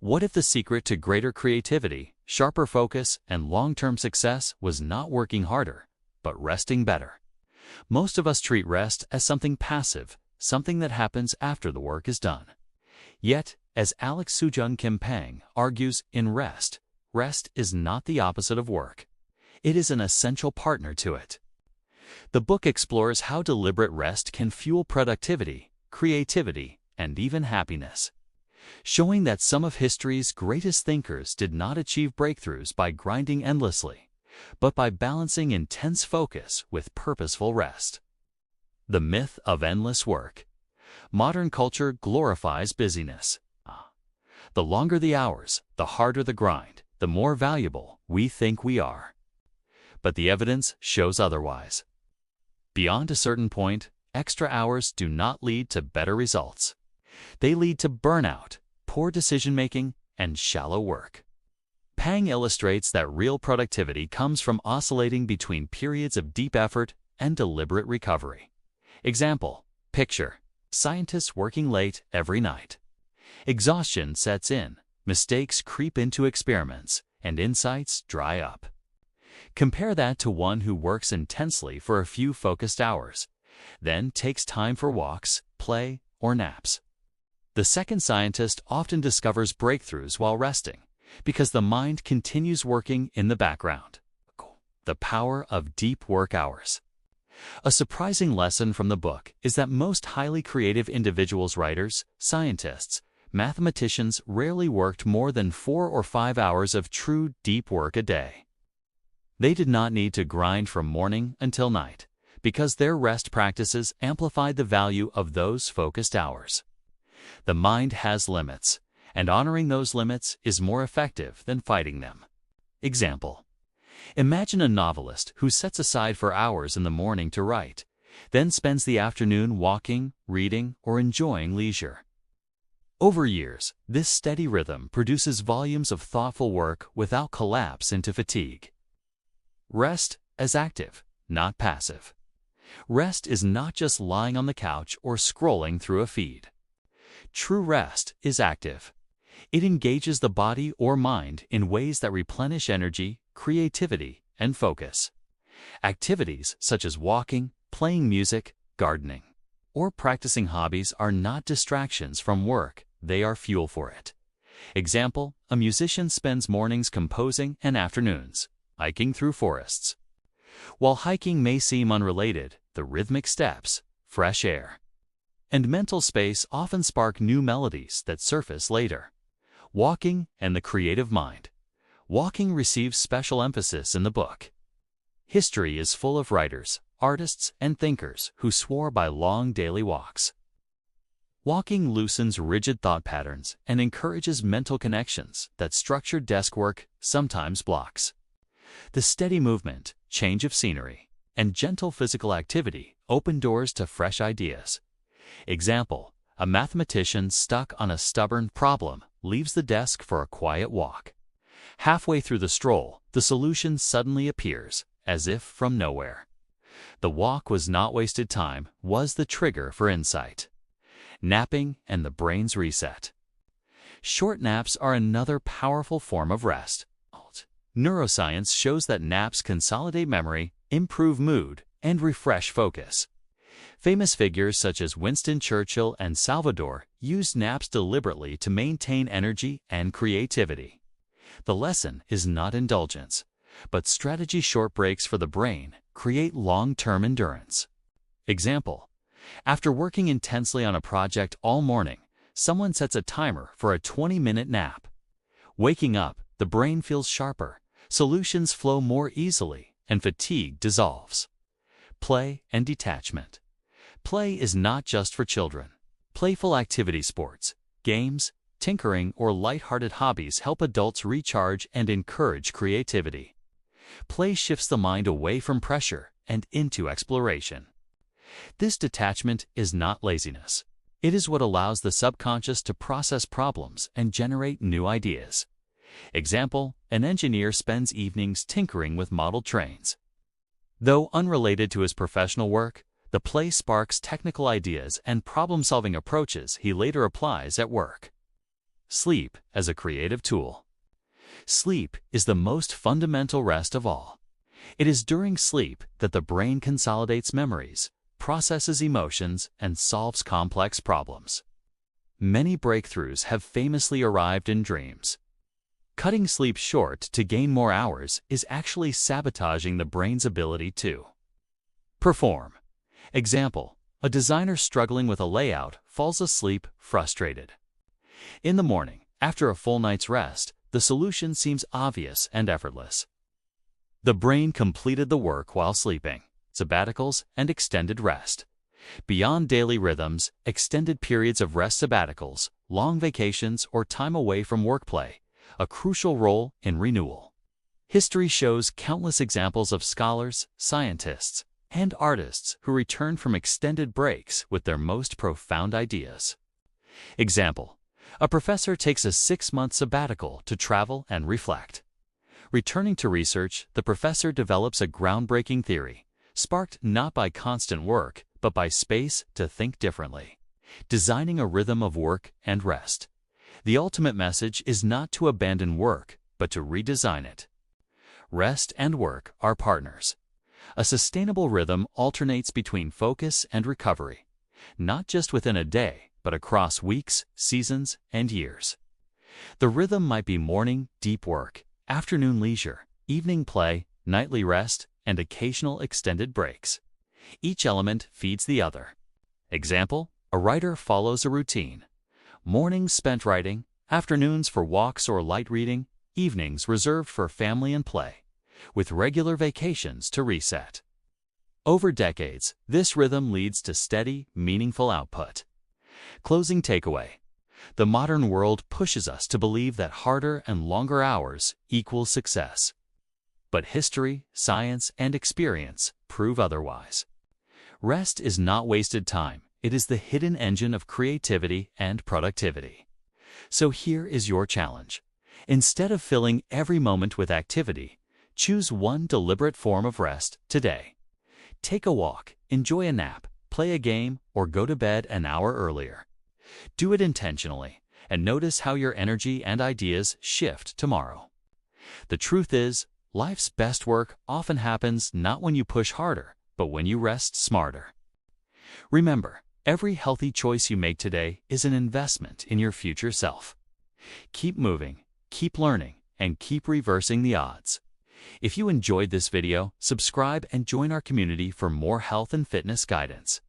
What if the secret to greater creativity, sharper focus, and long-term success was not working harder, but resting better? Most of us treat rest as something passive, something that happens after the work is done. Yet, as Alex Soojung Kim Pang argues in Rest, rest is not the opposite of work. It is an essential partner to it. The book explores how deliberate rest can fuel productivity, creativity, and even happiness, showing that some of history's greatest thinkers did not achieve breakthroughs by grinding endlessly, but by balancing intense focus with purposeful rest. The myth of endless work. Modern culture glorifies busyness. The longer the hours, the harder the grind, the more valuable we think we are. But the evidence shows otherwise. Beyond a certain point, extra hours do not lead to better results. They lead to burnout, poor decision-making, and shallow work. Pang illustrates that real productivity comes from oscillating between periods of deep effort and deliberate recovery. Example, picture scientists working late every night. Exhaustion sets in, mistakes creep into experiments, and insights dry up. Compare that to one who works intensely for a few focused hours, then takes time for walks, play, or naps. The second scientist often discovers breakthroughs while resting, because the mind continues working in the background. The power of deep work hours. A surprising lesson from the book is that most highly creative individuals, writers, scientists, mathematicians rarely worked more than 4 or 5 hours of true deep work a day. They did not need to grind from morning until night, because their rest practices amplified the value of those focused hours. The mind has limits, and honoring those limits is more effective than fighting them. Example: imagine a novelist who sets aside 4 hours in the morning to write, then spends the afternoon walking, reading, or enjoying leisure. Over years, this steady rhythm produces volumes of thoughtful work without collapse into fatigue. Rest as active, not passive. Rest is not just lying on the couch or scrolling through a feed. True rest is active. It engages the body or mind in ways that replenish energy, creativity, and focus. Activities such as walking, playing music, gardening, or practicing hobbies are not distractions from work, they are fuel for it. Example: a musician spends mornings composing and afternoons hiking through forests. While hiking may seem unrelated, the rhythmic steps, fresh air, and mental space often spark new melodies that surface later. Walking and the creative mind. Walking receives special emphasis in the book. History is full of writers, artists, and thinkers who swore by long daily walks. Walking loosens rigid thought patterns and encourages mental connections that structured desk work sometimes blocks. The steady movement, change of scenery, and gentle physical activity open doors to fresh ideas. Example: a mathematician stuck on a stubborn problem leaves the desk for a quiet walk. Halfway through the stroll, the solution suddenly appears, as if from nowhere. The walk was not wasted time, was the trigger for insight. Napping and the brain's reset. Short naps are another powerful form of rest. Neuroscience shows that naps consolidate memory, improve mood, and refresh focus. Famous figures such as Winston Churchill and Salvador used naps deliberately to maintain energy and creativity. The lesson is not indulgence, but strategy. Short breaks for the brain create long-term endurance. Example: after working intensely on a project all morning, someone sets a timer for a 20-minute nap. Waking up, the brain feels sharper, solutions flow more easily, and fatigue dissolves. Play and detachment. Play is not just for children. Playful activity, sports, games, tinkering, or light-hearted hobbies help adults recharge and encourage creativity. Play shifts the mind away from pressure and into exploration. This detachment is not laziness. It is what allows the subconscious to process problems and generate new ideas. Example: an engineer spends evenings tinkering with model trains. Though unrelated to his professional work, the play sparks technical ideas and problem-solving approaches he later applies at work. sleep as a creative tool. Sleep is the most fundamental rest of all. It is during sleep that the brain consolidates memories, processes emotions, and solves complex problems. Many breakthroughs have famously arrived in dreams. Cutting sleep short to gain more hours is actually sabotaging the brain's ability to perform. Example: a designer struggling with a layout falls asleep frustrated. In the morning, after a full night's rest, the solution seems obvious and effortless. The brain completed the work while sleeping. Sabbaticals and extended rest. Beyond daily rhythms, extended periods of rest, sabbaticals, long vacations, or time away from work play a crucial role in renewal. History shows countless examples of scholars, scientists, and artists who return from extended breaks with their most profound ideas. Example: a professor takes a 6-month sabbatical to travel and reflect. Returning to research, the professor develops a groundbreaking theory, sparked not by constant work, but by space to think differently, designing a rhythm of work and rest. The ultimate message is not to abandon work, but to redesign it. Rest and work are partners. A sustainable rhythm alternates between focus and recovery, not just within a day, but across weeks, seasons, and years. The rhythm might be morning, deep work, afternoon leisure, evening play, nightly rest, and occasional extended breaks. Each element feeds the other. Example: a writer follows a routine. Mornings spent writing, afternoons for walks or light reading, evenings reserved for family and play, with regular vacations to reset. Over decades, this rhythm leads to steady, meaningful output. Closing takeaway: the modern world pushes us to believe that harder and longer hours equals success. But history, science, and experience prove otherwise. Rest is not wasted time. It is the hidden engine of creativity and productivity. So here is your challenge. Instead of filling every moment with activity, choose one deliberate form of rest today. Take a walk, enjoy a nap, play a game, or go to bed an hour earlier. Do it intentionally, and notice how your energy and ideas shift tomorrow. The truth is, life's best work often happens not when you push harder, but when you rest smarter. Remember, every healthy choice you make today is an investment in your future self. Keep moving, keep learning, and keep reversing the odds. If you enjoyed this video, subscribe and join our community for more health and fitness guidance.